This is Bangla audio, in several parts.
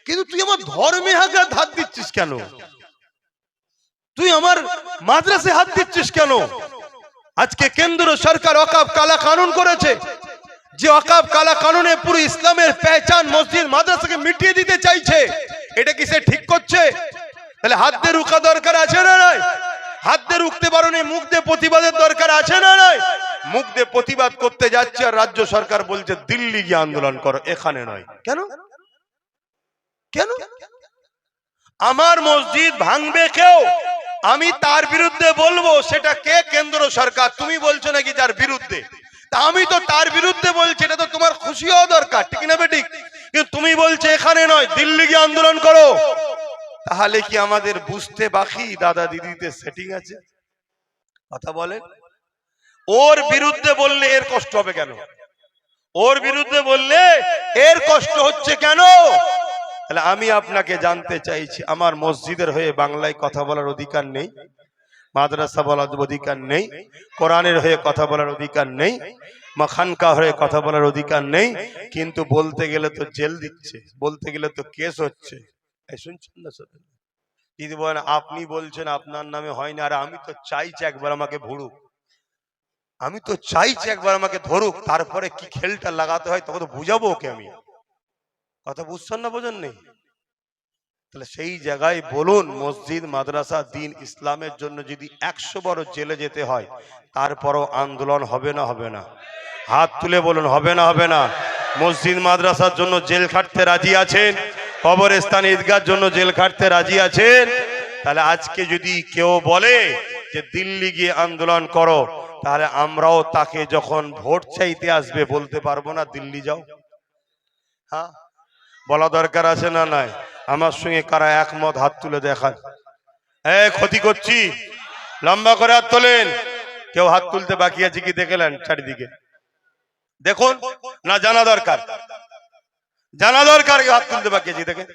কিন্তু তুই আমার ধর্মে হাত দিচ্ছিস কেন? তুই আমার মাদ্রাসায় হাত দিচ্ছিস কেন? আজকে কেন্দ্র সরকার ওয়াকফ কালা কানুন করেছে, যে ওয়াকফ কালা কানুনে পুরো ইসলামের পেহচান মসজিদ মাদ্রাসাকে মিটিয়ে দিতে চাইছে। এটা কি সে ঠিক করছে? তাহলে হাত দিয়ে রুখা দরকার আছে না নাই? হাত দিয়ে রুখতে পারো না, মুখ দিয়ে প্রতিবাদের দরকার আছে না নাই? মুখ দিয়ে প্রতিবাদ করতে যাচ্ছে আর রাজ্য সরকার বলছে দিল্লি গিয়ে আন্দোলন করো, এখানে নয়। কেন? কেন? আমার মসজিদ ভাঙবে কেউ, আমি তার বিরুদ্ধে বলবো, সেটা কে? কেন্দ্র সরকার। তুমি বলছো নাকি যার বিরুদ্ধে, তা আমি তো তার বিরুদ্ধে বলছি, এটা তো তোমার খুশি হওয়া দরকার, ঠিক না বেঠিক? কিন্তু তুমি বলছো এখানে নয়, দিল্লি গিয়ে আন্দোলন করো। তাহলে কি আমাদের বুঝতে বাকি দাদা দিদিতে সেটিং আছে? কথা বলেন। ওর বিরুদ্ধে বললে এর কষ্ট হবে কেন? ওর বিরুদ্ধে বললে এর কষ্ট হচ্ছে কেন? তাহলে আমি আপনাকে জানতে চাইছি, আমার মসজিদের হয়ে বাংলায় কথা বলার অধিকার নেই, মাদ্রাসা বলার অধিকার নেই, কোরআনের হয়ে কথা বলার অধিকার নেই, খানকা হয়ে কথা বলার অধিকার নেই, কিন্তু বলতে গেলে তো জেল দিচ্ছে, বলতে গেলে তো কেস হচ্ছে। শুনছেন না? দিদি বলেন আপনি বলছেন আপনার নামে হয় না, আর আমি তো চাইছি একবার আমাকে ভুড়ুক, আমি তো চাইছি একবার আমাকে ধরুক, তারপরে কি খেলটা লাগাতে হয় তখন তো বুঝাবো ওকে আমি। কথা বুঝছেন না? বোঝেন নেই? তাহলে সেই জায়গায় বলুন, মসজিদ মাদ্রাসা দিন ইসলামের জন্য যদি 100 বড় জেলে যেতে হয়, তারপরও আন্দোলন হবে না? হবে না? হাত তুলে বলুন, হবে না? হবে না? মসজিদ মাদ্রাসার জন্য জেল খাটতে রাজি আছেন? কবরস্থান ঈদগাহর জন্য জেল খাটতে রাজি আছেন? তাহলে আজকে যদি কেউ বলে যে দিল্লি গিয়ে আন্দোলন করো, তাহলে আমরাও তাকে যখন ভোট চাইতে আসবে বলতে পারবো না দিল্লি যাও? হ্যাঁ, বলা দরকার আছে না নাই? আমার সঙ্গে কারা একমত হাত তুলে দেখান। ক্ষতি করছি? লম্বা করে হাত তোলেন। কেউ হাত তুলতে বাকি আছে কি দেখলেন? চারিদিকে দেখুন না, জানা দরকার, জানা দরকার হাত তুলতে বাকি আছে দেখেন।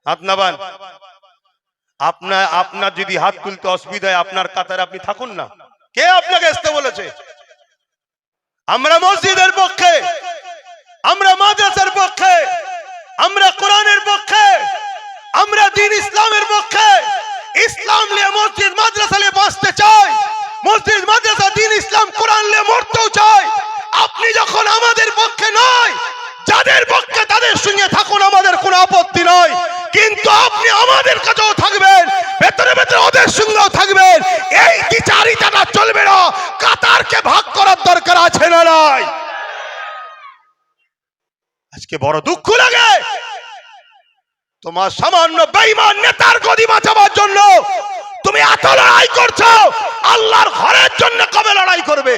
হাত নাবান। আপনার যদি হাত তুলতে অসুবিধা হয়, আপনার কাতারে আপনি থাকুন না। কে আপনাকে আসতে বলেছে? আমরা মসজিদের পক্ষে, আমরা মাদ্রাসার পক্ষে, আমরা কোরআনের পক্ষে, আমরা দ্বীন ইসলামের পক্ষে। ইসলাম নিয়ে মসজিদ মাদ্রাসা নিয়ে বাঁচতে চাই, মসজিদ মাদ্রাসা দ্বীন ইসলাম কোরআন নিয়ে মরতেও চাই। আপনি যখন আমাদের পক্ষে নয়, যাদের পক্ষে তাদের সঙ্গে থাকুন, আমাদের কোনো আপত্তি নয়, কিন্তু আপনি আমাদের কাছেও থাকবেন, ভেতরে ভেতরে ওদের সঙ্গেও থাকবেন। এই দ্বিচারিতাটা চলবে না। কাতারকে ভাগ করার দরকার আছে না নাই? আজকে বড় দুঃখ লাগে, তোমার সামান্য বেঈমান নেতার গদি বাঁচাবার জন্য তুমি এত লড়াই করছো। আল্লাহর ঘরের জন্য কবে লড়াই করবে?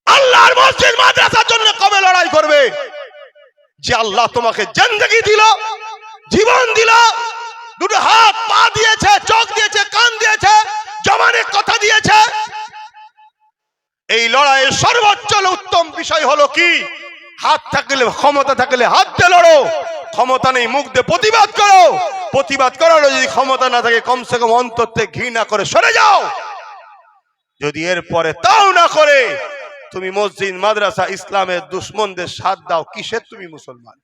আল্লাহর মসজিদ মাদ্রাসার জন্য কবে লড়াই করবে? যে আল্লাহ তোমাকে জিন্দেগি দিল, জীবন দিল, দুটো হাত পা দিয়েছে, চোখ দিয়েছে, কান দিয়েছে, জবানে কথা দিয়েছে। এই লড়াইয়ের সর্বোচ্চ উত্তম বিষয় হলো কি? হাত থাকলে, ক্ষমতা থাকলে হাত দিয়ে লড়ো, ক্ষমতা নেই মুখ দিয়ে প্রতিবাদ করো। প্রতিবাদ করার যদি ক্ষমতা না থাকে, কমসে কম অন্তর থেকে ঘৃণা করে সরে যাও। যদি এরপরে তাও না করে তুমি মসজিদ মাদ্রাসা ইসলামের দুশ্মনদের সাথ দাও, কিসের তুমি মুসলমান?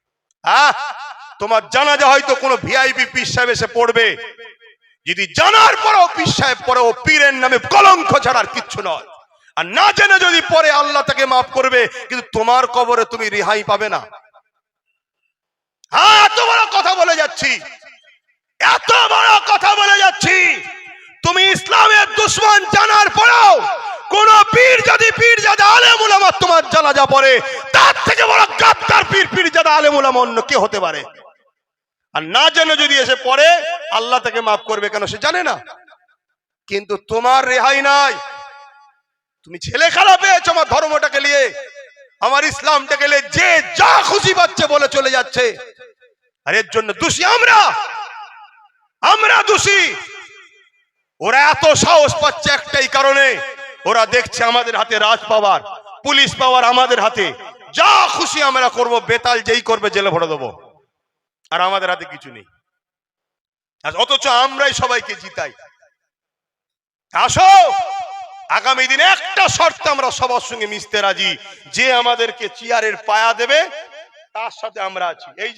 তোমার জানাজা হয়তো কোনো ভিআইপি পীর সাহেব এসে পড়বে, যদি জানার পরেও পীর সাহেব পরেও পীরের নামে কলঙ্ক ছাড়ার কিচ্ছু নয়। আর না জেনে যদি পরে আল্লাহ তাকে মাফ করবে, কিন্তু তোমার কবরে তুমি রেহাই পাবে না। এত বড় কথা বলে যাচ্ছি, এত বড় কথা বলে যাচ্ছি, তুমি ইসলামের দুশ্মন জানার পরেও কোন পীর যদি পীরজাদা আলেম উলামা তোমার জানাজা পড়ে, তার থেকে বড় গাদ্দার পীরজাদা আলেম উলামা অন্য কে হতে পারে? আর না জেনে যদি এসে পড়ে, আল্লাহ তাকে মাফ করবে কেন সে জানে না, কিন্তু তোমার রেহাই নাই। তুমি ছেলে খেলা পেয়েছো আমার ধর্মটাকে নিয়ে, আমার ইসলামটাকে নিয়ে, যে যা খুশি পাচ্ছে বলে চলে যাচ্ছে। আর এর জন্য দোষী আমরা, আমরা দোষী। ওরা এত সাহস পাচ্ছে একটাই কারণে, ওরা দেখছে আমাদের হাতে রাজ পাওয়ার, পুলিশ পাওয়ার আমাদের হাতে, যা খুশি আমরা করব, বেতাল যেই করবে জেলে ভরে দেবো, আর আমাদের হাতে কিছু নেই। অথচ আমরাই সবাইকে জিতাই। আসো, আগামী দিনে একটা শর্তে আমরা সবার সঙ্গে মিশতে রাজি, যে আমাদেরকে চেয়ারের পায়া দেবে তার সাথে আমরা আছি। এই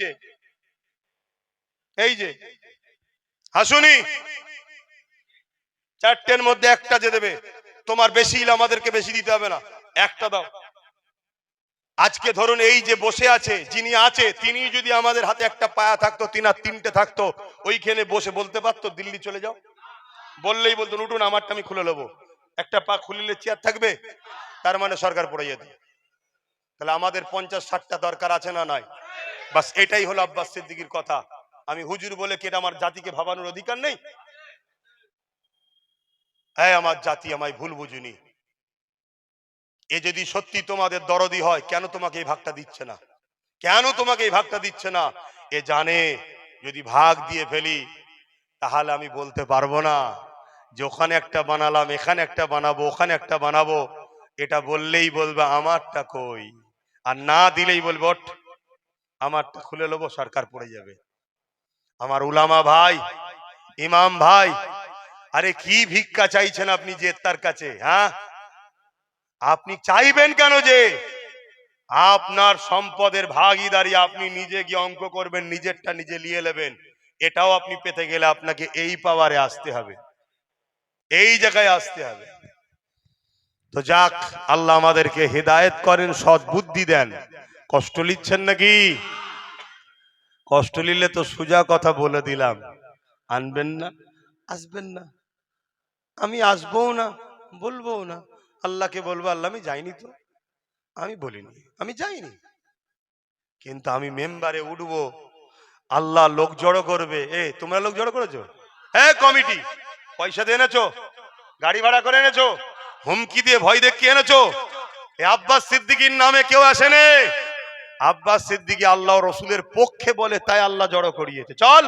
যে হাসুনি, চারটের মধ্যে একটা যে দেবে, তোমার বেশি হলে আমাদেরকে বেশি দিতে হবে না, একটা দাও। আজকে ধরুন এই যে বসে আছে, যিনি আছে তিনি যদি আমাদের হাতে একটা পায়া থাকতো, তিনটে থাকতো, ওইখানে বসে বলতে পারতো দিল্লি চলে যাও, বললেই বলতো উঠুন আমারটা আমি খুলে নেবো। একটা পা খুলিলে চেয়ার থাকবে, তার মানে সরকার পড়ে যেত। তাহলে আমাদের 50-60টা দরকার আছে না নাই? বাস এটাই হলো আব্বাস সিদ্দিকীর কথা। আমি হুজুর বলে কি এটা আমার জাতিকে ভাবানোর অধিকার নেই? হ্যাঁ, আমার জাতি আমায় ভুল বুঝুনি। এ যদি সত্যি তোমাদের দরদি হয়, কেন তোমাকে এই ভাগটা দিচ্ছে না? কেন তোমাকে এই ভাগটা দিচ্ছে না? এ জানে যদি ভাগ দিয়ে ফেলি তাহলে আমি বলতে পারবো না যে ওখানে একটা বানালাম, এখানে একটা বানাবো, ওখানে একটা বানাবো। এটা বললেই বলবে আমারটা কই, আর না দিলেই বলবে ওঠ আমারটা খুলে নেবো, সরকার পড়ে যাবে। আমার উলামা ভাই, ইমাম ভাই, আরে কি ভিক্ষা চাইছেন আপনি যে তার কাছে? হ্যাঁ, আপনি চাইবেন কেন যে আপনার সম্পদের ভাগীদারি আপনি নিজে গিয়ে অঙ্ক করবেন, নিজেরটা নিজে নিয়ে নেবেন? এটাও আপনি পেতে গেলে আপনাকে এই পাওয়ারে আসতে হবে, এই জায়গায় আসতে হবে। তো যাক, আল্লাহ আমাদেরকে হেদায়েত করেন, সৎ বুদ্ধি দেন। কষ্ট নিচ্ছেন নাকি? কষ্ট নিলে তো সোজা কথা বলে দিলাম, আনবেন না, আসবেন না। আমি আসবো না, বলবো না। আল্লাহকে বলবো আল্লাহ আমি যাইনি, তো আমি বলিনি, আমি যাইনি, কিন্তু আমি মেম্বারে উঠবো, আল্লাহ লোক জড়ো করবে। তোমরা লোক জড়ো করেছো? কমিটি পয়সা দিয়ে এনেছো, গাড়ি ভাড়া করে এনেছো, হুমকি দিয়ে ভয় দেখিয়ে এনেছো। আব্বাস সিদ্দিকীর নামে কেউ আসেনি। আব্বাস সিদ্দিকী আল্লাহ রসুলের পক্ষে বলে, তাই আল্লাহ জড়ো করিয়েছে। চল,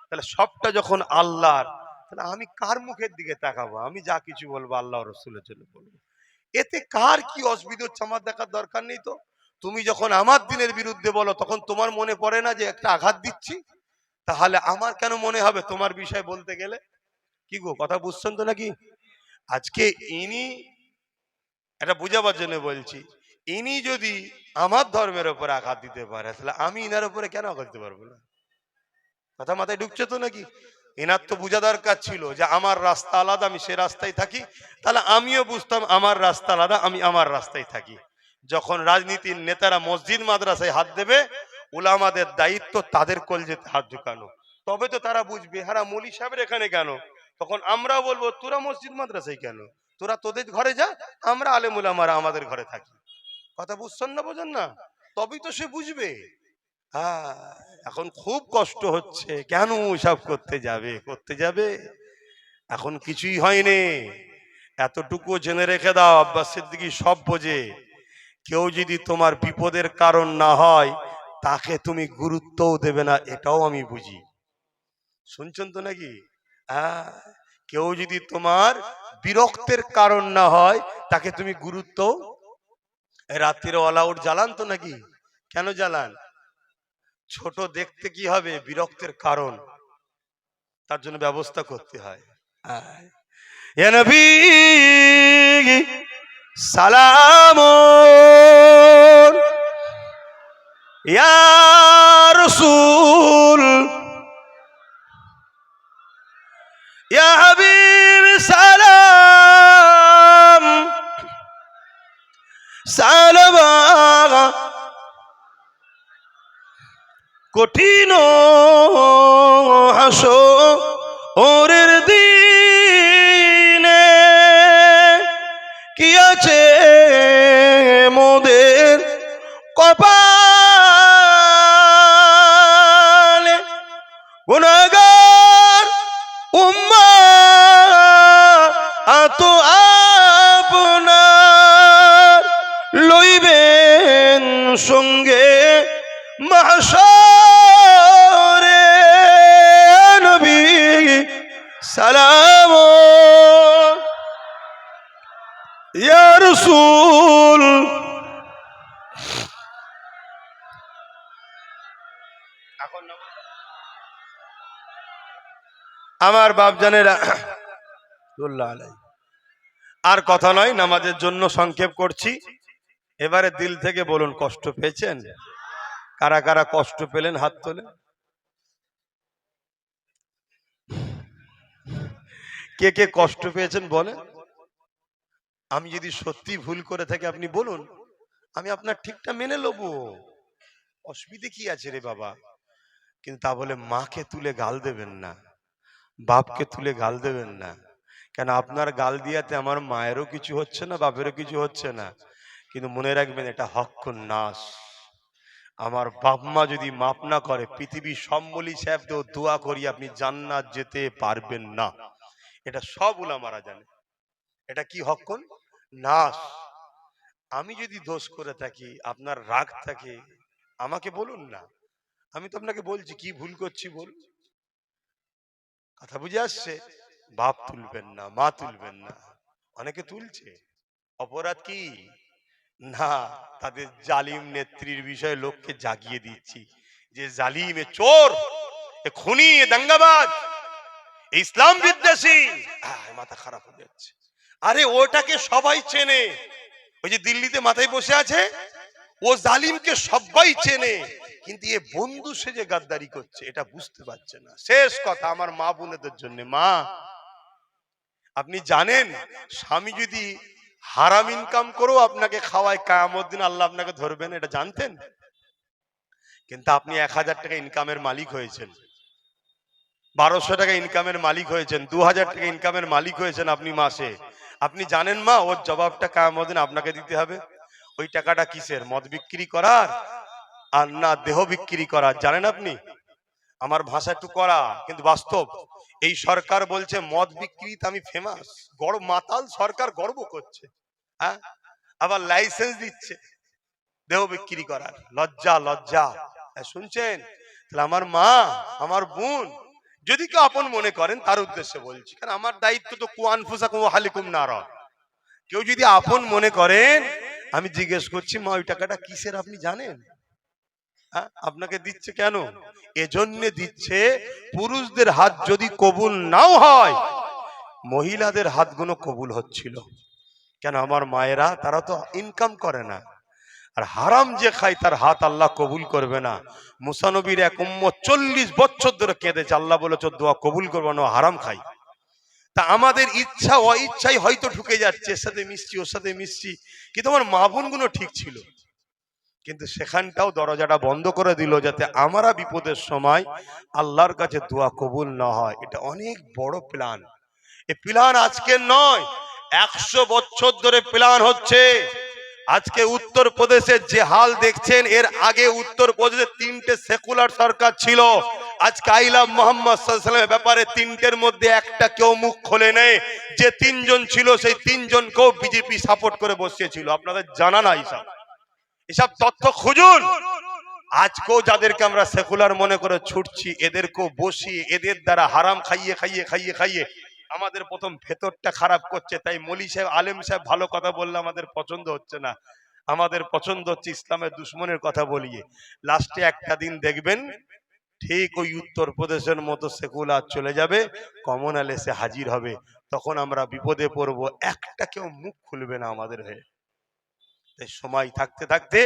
তাহলে সবটা যখন আল্লাহর, তাহলে আমি কার মুখের দিকে তাকাবো? আমি যা কিছু বলবো আল্লাহ রসুলের জন্য বলবো। এতে কার কি অসুবিধা হচ্ছে আমার দেখার দরকার নেই। তো তুমি যখন আমার দিনের বিরুদ্ধে বলো, তখন তোমার মনে পড়ে না যে একটা আঘাত দিচ্ছি? তাহলে আমার কেন মনে হবে তোমার বিষয় বলতে গেলে? কি গো, কথা বুঝছেন তো নাকি? আজকে ইনি, এটা বুঝাবার জন্য বলছি, ইনি যদি আমার ধর্মের উপরে আঘাত দিতে পারে, তাহলে আমি ইনার উপরে কেন আঘাত দিতে পারবো না? কথা মাথায় ঢুকছে তো নাকি? এনার তো বোঝা দরকার ছিল যে আমার রাস্তা আলাদা, আমি সে রাস্তায় থাকি। তাহলে আমিও বুঝতাম আমার রাস্তা আলাদা, আমি আমার রাস্তায় থাকি। যখন রাজনীতির নেতারা মসজিদ মাদ্রাসায় হাত দেবে, উলামাদের দায়িত্ব তাদের কলজেতে হাত ঢুকানো, তবে তো তারা বুঝবে হারা মৌলী সাহেবের এখানে কেন। তখন আমরা বলবো তোরা মসজিদ মাদ্রাসায় কেন, তোরা তোদের ঘরে যা, আমরা আলেম উলামারা আমাদের ঘরে থাকি। কথা বুঝছেন না, বোঝেন না? তবেই তো সে বুঝবে। হ্যাঁ, এখন খুব কষ্ট হচ্ছে, কেন সব করতে যাবে? এখন কিছুই হয়নি। এতটুকু জেনে রেখে দাও, আব্বাস সিদ্দিকী সব বোঝে। কেউ যদি তোমার বিপদের কারণ না হয়, তাকে তুমি গুরুত্বও দেবে না, এটাও আমি বুঝি। শুনছেন তো নাকি? হ্যাঁ, কেউ যদি তোমার বিরক্তের কারণ না হয়, তাকে তুমি গুরুত্ব। রাত্রির অল আউট জ্বালান তো নাকি? কেন জ্বালান? ছোট দেখতে কি হবে, বিরক্তের কারণ, তার জন্য ব্যবস্থা করতে হয়। ইয়া নবী সালাম, ইয়া রাসূল, ইয়া হাবিব সালাম, সালাম। কঠিন হাসরের দিনে কি আছে মোদের কপালে, গুনাহগার উম্মাত আপনার লইবেন সঙ্গে মাহশরে। নবী সালাম, ইয়া রাসূল। আমার বাপজানেরা, আর কথা নয়, নামাজের জন্য সংক্ষেপ করছি। এবারে দিল থেকে বলুন, কষ্ট পেয়েছেন? কারা কারা কষ্ট পেলেন হাত তোলে। কে কে কষ্ট পেয়েছেন বলেন। আমি যদি সত্যি ভুল করে থাকি আপনি বলুন, আমি আপনার ঠিকটা মেনে নেবো, অসুবিধে কি আছে রে বাবা। কিন্তু তা বলে মাকে তুলে গাল দেবেন না, বাপকে তুলে গাল দেবেন না। কেন আপনার গাল দিয়াতে আমার মায়েরও কিছু হচ্ছে না, বাপেরও কিছু হচ্ছে না। কিন্তু মনে রাখবেন এটা হক নাস। আমার বাপ মা যদি মাপ না করে, পৃথিবী সম্বলি সাহেব তো দোয়া করি আপনি জান্নাত যেতে পারবেন না। এটা সব উলামারা জানে। এটা কি হক নাস। আমি যদি দোষ করে থাকি, আপনার রাগ থাকে, আমাকে বলুন না। আমি তো আপনাকে বলছি কি ভুল করছি বল। কথা বুঝে আসছে? বাপ তুলবেন না, মা তুলবেন না। অনেকে তুলছে, অপরাধ কি না, তাদের জালিম নেত্রীর বিষয়ে লোককে জাগিয়ে দিচ্ছি যে জালিম, এ চোর, এ খুনি, এ দাঙ্গাবাজ, ইসলাম বিদ্বেষী। মাথা খারাপ হয়ে যাচ্ছে। আরে ওটাকে সবাই চেনে। ওই যে দিল্লিতে মাথায় বসে আছে, ও জালিমকে সবাই চেনে, কিন্তু এ বন্ধু সেজে গাদ্দারি করছে, এটা বুঝতে পারছে না। শেষ কথা আমার মা বোনেদের জন্য, মা আপনি জানেন স্বামী যদি হারাম ইনকাম করেও আপনাকে খাওয়ায়, কিয়ামত দিন আল্লাহ আপনাকে ধরবেন, এটা জানতেন? কিন্তু আপনি 1000 টাকা ইনকামের মালিক হয়েছেন, 1200 টাকা ইনকামের মালিক হয়েছেন, 2000 টাকা ইনকামের মালিক হয়েছেন আপনি মাসে। আপনি জানেন মা ওর জবাবটা কিয়ামত দিন আপনাকে দিতে হবে। ওই টাকাটা কিসের? মদ বিক্রি করার আর না দেহ বিক্রি করার? জানেন আপনি? আমার ভাষা একটু কড়া কিন্তু বাস্তব। এই সরকার বলছে মদ বিক্রিতে আমি ফেমাস, গর্ব, মাতাল সরকার গর্ব করছে, হ্যাঁ, আবার লাইসেন্স দিচ্ছে দেহ বিক্রি করার। লজ্জা লজ্জা। শুনছেন? তাহলে আমার মা, আমার বোন যদি কেউ আপন মনে করেন, তার উদ্দেশ্যে বলছি, কারণ আমার দায়িত্ব তো কুয়ানফুসাকুম ওয়া আহলিকুম নারা। কেউ যদি আপন মনে করেন, আমি জিজ্ঞেস করছি মা ওই টাকাটা কিসের আপনি জানেন? আপনাকে দিচ্ছে কেন? এজন্য দিচ্ছে, পুরুষদের হাত যদি কবুল নাও হয়, মহিলাদের হাতগুলো কবুল হচ্ছিল। কেন? আমার মায়েরা তারা তো ইনকাম করে না, আর হারাম যে খায় তার হাত আল্লাহ কবুল করবে না। মুসা নবীর এক উম্মত 40 বছর ধরে কেঁদেছে, আল্লাহ বলেছে দোয়া কবুল করবে না, হারাম খাই। তা আমাদের ইচ্ছা অইচ্ছাই হয়তো ঢুকে যাচ্ছে, এর সাথে মিশছি, ওর সাথে মিশছি, কিন্তু আমার মা বোন গুলো ঠিক ছিল। কিন্তু সেখানটাও দরজাটা বন্ধ করে দিল, যাতে আমরা বিপদের সময় আল্লাহর কাছে দোয়া কবুল না হয়। এটা অনেক বড় প্ল্যান। এই প্ল্যান আজকের নয়, 100 বছর ধরে প্ল্যান হচ্ছে। আজকে উত্তরপ্রদেশের যে হাল দেখছেন, এর আগে উত্তরপ্রদেশে 3টে সেকুলার সরকার ছিল। আজকে আই লাভ মোহাম্মদ সাল্লাল্লাহু আলাইহি ওয়াসাল্লামের ব্যাপারে 3টের মধ্যে একটা কেউ মুখ খোলে নেই। যে 3 জন ছিল, সেই 3 জনকেও বিজেপি সাপোর্ট করে বসিয়েছিল। আপনাদের জানা না এসব তথ্য খুঁজুন। আজকেও যাদেরকে আমরা সেকুলার মনে করে ছুটছি, এদেরকেও বসিয়ে এদের দ্বারা হারাম খাইয়ে খাইয়ে খাইয়ে খাইয়ে আমাদের প্রথম ভেতরটা খারাপ করছে। তাই মলি সাহেব, আলেম সাহেব ভালো কথা বললে আমাদের পছন্দ হচ্ছে না, আমাদের পছন্দ হচ্ছে ইসলামের দুশ্মনের কথা বলিয়ে। লাস্টে একটা দিন দেখবেন ঠিক ওই উত্তরপ্রদেশের মতো সেকুলার চলে যাবে, কমনাল এসে হাজির হবে, তখন আমরা বিপদে পড়বো। একটা কেউ মুখ খুলবে না আমাদের হয়ে। সময় থাকতে থাকতে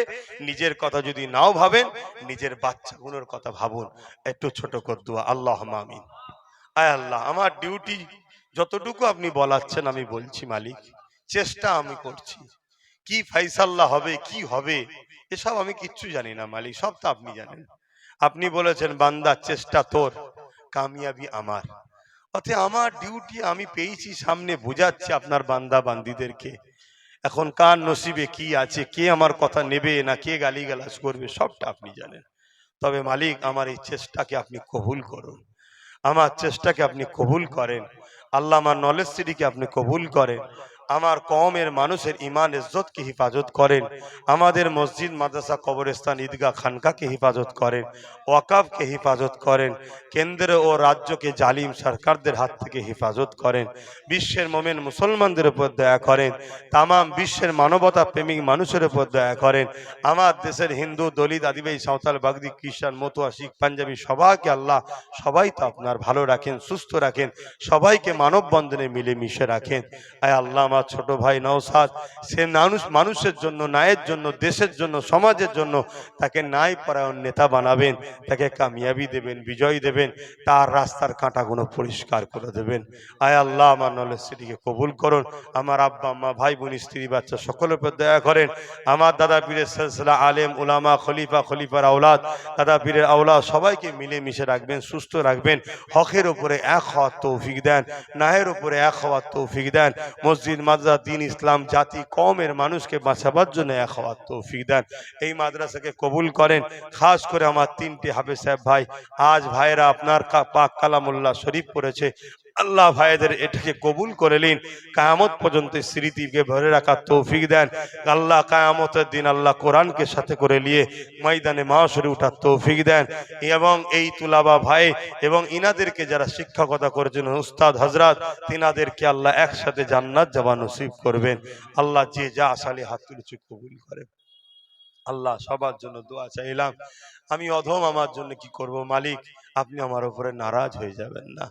নিজের কথা যদি নাও ভাবেন, নিজের বাচ্চাগুলোর কথা ভাবুন। একটু ছোট করে দোয়া, আল্লাহুম্মা আমিন। আয় আল্লাহ, আমার ডিউটি যতটুকু আপনি বলাচ্ছেন আমি বলছি মালিক, চেষ্টা আমি করছি। কি ফাইসাল্লাহ হবে, কি হবে, এসব আমি কিচ্ছু জানি না মালিক, সব তো আপনি জানেন। আপনি বলেছেন বান্দা চেষ্টা তোর, কামিয়াবি আমার। অতএব আমার ডিউটি আমি পেয়েছি, সামনে বোঝাচ্ছি আপনার বান্দা বান্দিদেরকে। এখন কার নসিবে কি আছে, কে আমার কথা নেবে না কে গালিগালাজ করবে, সবটা আপনি জানেন। তবে মালিক আমার এই চেষ্টাকে আপনি কবুল করুন, আমার চেষ্টাকে আপনি কবুল করেন। আল্লাহ আমার নলেজ সিটিকে আপনি কবুল করেন, আমার কওমের মানুষের ইমান ইজ্জতকে হিফাজত করেন, আমাদের মসজিদ মাদ্রাসা কবরস্থান ঈদগাহ খানকাকে হিফাজত করেন, ওয়াকাফকে হিফাজত করেন, কেন্দ্র ও রাজ্যকে জালিম সরকারদের হাত থেকে হিফাজত করেন, বিশ্বের মোমেন মুসলমানদের উপর দয়া করেন, তামাম বিশ্বের মানবতা প্রেমিক মানুষের উপর দয়া করেন। আমার দেশের হিন্দু, দলিত, আদিবাসী, সাঁওতাল, বাগদি, খ্রিস্টান, মতুয়া, শিখ, পাঞ্জাবি সবাইকে আল্লাহ, সবাই তো আপনার ভালো রাখেন, সুস্থ রাখেন, সবাইকে মানব বন্ধনে মিলে মিশে রাখেন। আয় আল্লাহ আমার আমার ছোট ভাই নওশাদ, সে মানুষের জন্য, ন্যায়ের জন্য, দেশের জন্য, সমাজের জন্য তাকে ন্যায় পরায়ণ নেতা বানাবেন, তাকে কামিয়াবি দেবেন, বিজয় দেবেন, তার রাস্তার কাঁটাগুলো পরিষ্কার করে দেবেন। আয় আল্লাহ, আমার নলেজটিকে কবুল করুন। আমার আব্বা আম্মা, ভাই বোন, স্ত্রী বাচ্চা সকলের উপর দয়া করেন। আমার দাদা পীরের সিলসিলা, আলেম উলামা, খলিফার আওলাদ, দাদা পীরের আওলাদ সবাইকে মিলে মিশে রাখবেন, সুস্থ রাখবেন। হকের উপরে এক হওয়ার তৌফিক দেন, ন্যায়ের উপরে এক হওয়ার তৌফিক দেন। মসজিদ, মাদ্রাসা, দ্বীন, ইসলাম, জাতি, কওমের মানুষকে বাঁচাবার জন্য এক হওয়ার তৌফিক দেন। এই মাদ্রাসাকে কবুল করেন। খাস করে আমার 3টি হাফেজ সাহেব ভাই, আজ ভাইরা আপনার পাক কালামুল্লাহ শরীফ পড়েছে, আল্লাহ ভাইদের এটাকে কবুল করে নিন। কিয়ামত পর্যন্ত স্মৃতিকে ভরে রাখার তৌফিক দেন আল্লাহ। কিয়ামতের দিন আল্লাহ কোরআনকে সাথে করে নিয়ে ময়দানে মাহশরে ওঠার তৌফিক দেন। এবং এই তুলাবা ভাই এবং ইনাদেরকে যারা শিক্ষকতা করেছেন, উস্তাদ হযরত, তিনাদেরকে আল্লাহ একসাথে জান্নাত যাওয়া নসিব করবেন। আল্লাহ যে যা আসালে হাত তুলেছে কবুল করেন। আল্লাহ সবার জন্য দোয়া চাইলাম। আমি অধম, আমার জন্য কি করব মালিক, আপনি আমার উপরে নারাজ হয়ে যাবেন না।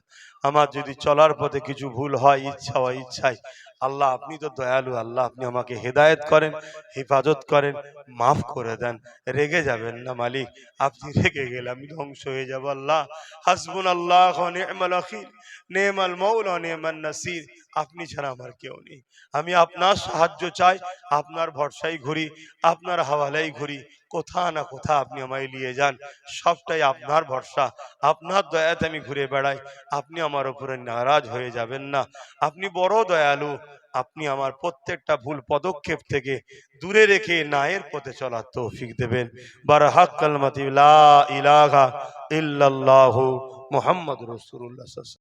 আমার যদি চলার পথে কিছু ভুল হয়, ইচ্ছা হয় ইচ্ছায়, আল্লাহ আপনি তো দয়ালু, আল্লাহ আপনি আমাকে হেদায়েত করেন, হেফাজত করেন, মাফ করে দেন। রেগে যাবেন না মালিক, আপনি রেগে গেলে আমি ধ্বংস হয়ে যাব। আল্লাহ হাসবুনাল্লাহ ওয়া নি'মাল ওয়াকিল, নেমাল মাওলা নেমান নাসির, আপনি ছাড়া আমার কেউ নেই। আমি আপনার সাহায্য চাই, আপনার ভরসায় ঘুরি, আপনার হাওয়ালাই ঘুরি। কোথা না কোথা আপনি আমায় নিয়ে যান, সবটাই আপনার ভরসা, আপনার দয়াতে আমি ঘুরে বেড়াই। আপনি আমার উপরে নারাজ হয়ে যাবেন না, আপনি বড় দয়ালু। আপনি আমার প্রত্যেকটা ভুল পদক্ষেপ থেকে দূরে রেখে ন্যায়ের পথে চলার তৌফিক দেবেন। বারহাক কালমাতি লা ইলাহা ইল্লাল্লাহু মুহাম্মাদুর রাসূলুল্লাহ।